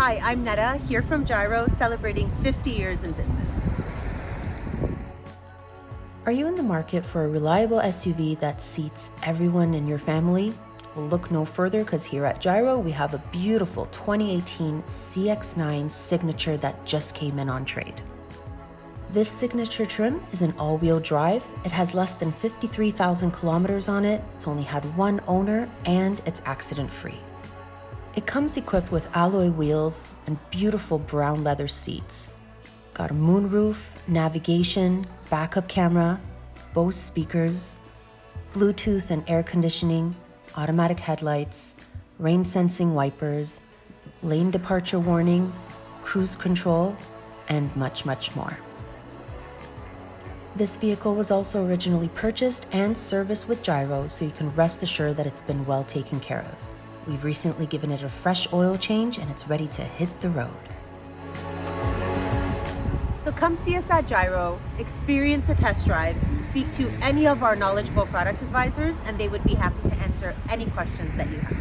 Hi, I'm Netta, here from Gyro, celebrating 50 years in business. Are you in the market for a reliable SUV that seats everyone in your family? Well, look no further, because here at Gyro, we have a beautiful 2018 CX-9 Signature that just came in on trade. This Signature trim is an all-wheel drive. It has less than 53,000 kilometers on it. It's only had one owner, and it's accident-free. It comes equipped with alloy wheels and beautiful brown leather seats. Got a moonroof, navigation, backup camera, BOSE speakers, Bluetooth and air conditioning, automatic headlights, rain sensing wipers, lane departure warning, cruise control, and much, much more. This vehicle was also originally purchased and serviced with Gyro, so you can rest assured that it's been well taken care of. We've recently given it a fresh oil change and it's ready to hit the road. So come see us at Gyro, experience a test drive, speak to any of our knowledgeable product advisors, and they would be happy to answer any questions that you have.